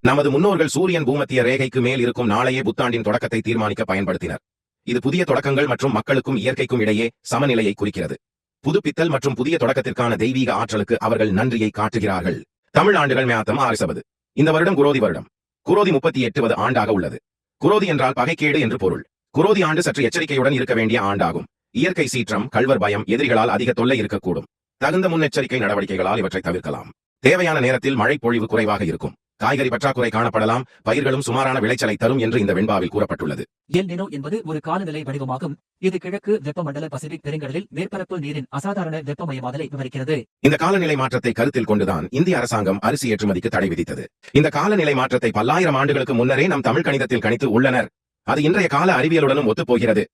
நமது முன்னோர்கள் சூரியன் பூமத்திய ரேகைக்கு மேல் இருக்கும் நாளையே புத்தாண்டின் தொடக்கத்தை தீர்மானிக்க பயன்படுத்தினர். இது புதிய தொடக்கங்கள் மற்றும் மக்களுக்கும் இயற்கைக்கும் இடையே சமநிலையை குறிக்கிறது. புதுப்பித்தல் மற்றும் புதிய தொடக்கத்திற்கான தெய்வீக ஆற்றலுக்கு அவர்கள் நன்றியை காட்டுகிறார்கள். தமிழ் ஆண்டுகள் மேத்தம் 6 இந்த வருடம் குரோதி வருடம். குரோதி 38வது ஆண்டாக உள்ளது. குரோதி என்றால் பகைக்கேடு என்று பொருள். குரோதி ஆண்டு சற்று எச்சரிக்கையுடன் இருக்க வேண்டிய ஆண்டாகும். இயற்கை சீற்றம், கள்வர் பயம், எதிரிகளால் அதிக தொல்லை இருக்கக்கூடும். தகுந்த முன்னெச்சரிக்கை நடவடிக்கைகளால் இவற்றை தவிர்க்கலாம். தேவையான நேரத்தில் மழை பொழிவு குறைவாக இருக்கும். காய்கறி பற்றாக்குறை காணப்படலாம். பயிர்களும் சுமாரான விளைச்சலை தரும் என்று இந்த வெண்பாவில் கூறப்பட்டுள்ளது. எல் நினோ என்பது ஒரு காலநிலை வடிவமாகும். இது கிழக்கு வெப்பமண்டல பசிபிக் பெருங்கடலில் மேற்பரப்பு நீரின் அசாதாரண வெப்பமயமாதலை விவரிக்கிறது. இந்த காலநிலை மாற்றத்தை கருத்தில் கொண்டுதான் இந்திய அரசாங்கம் அரிசி ஏற்றுமதிக்கு தடை விதித்தது. இந்த காலநிலை மாற்றத்தை பல்லாயிரம் ஆண்டுகளுக்கு முன்னரே நம் தமிழ் கணிதத்தில் கணித்து உள்ளனர். அது இன்றைய கால அறிவியலுடனும் ஒத்துப்போகிறது.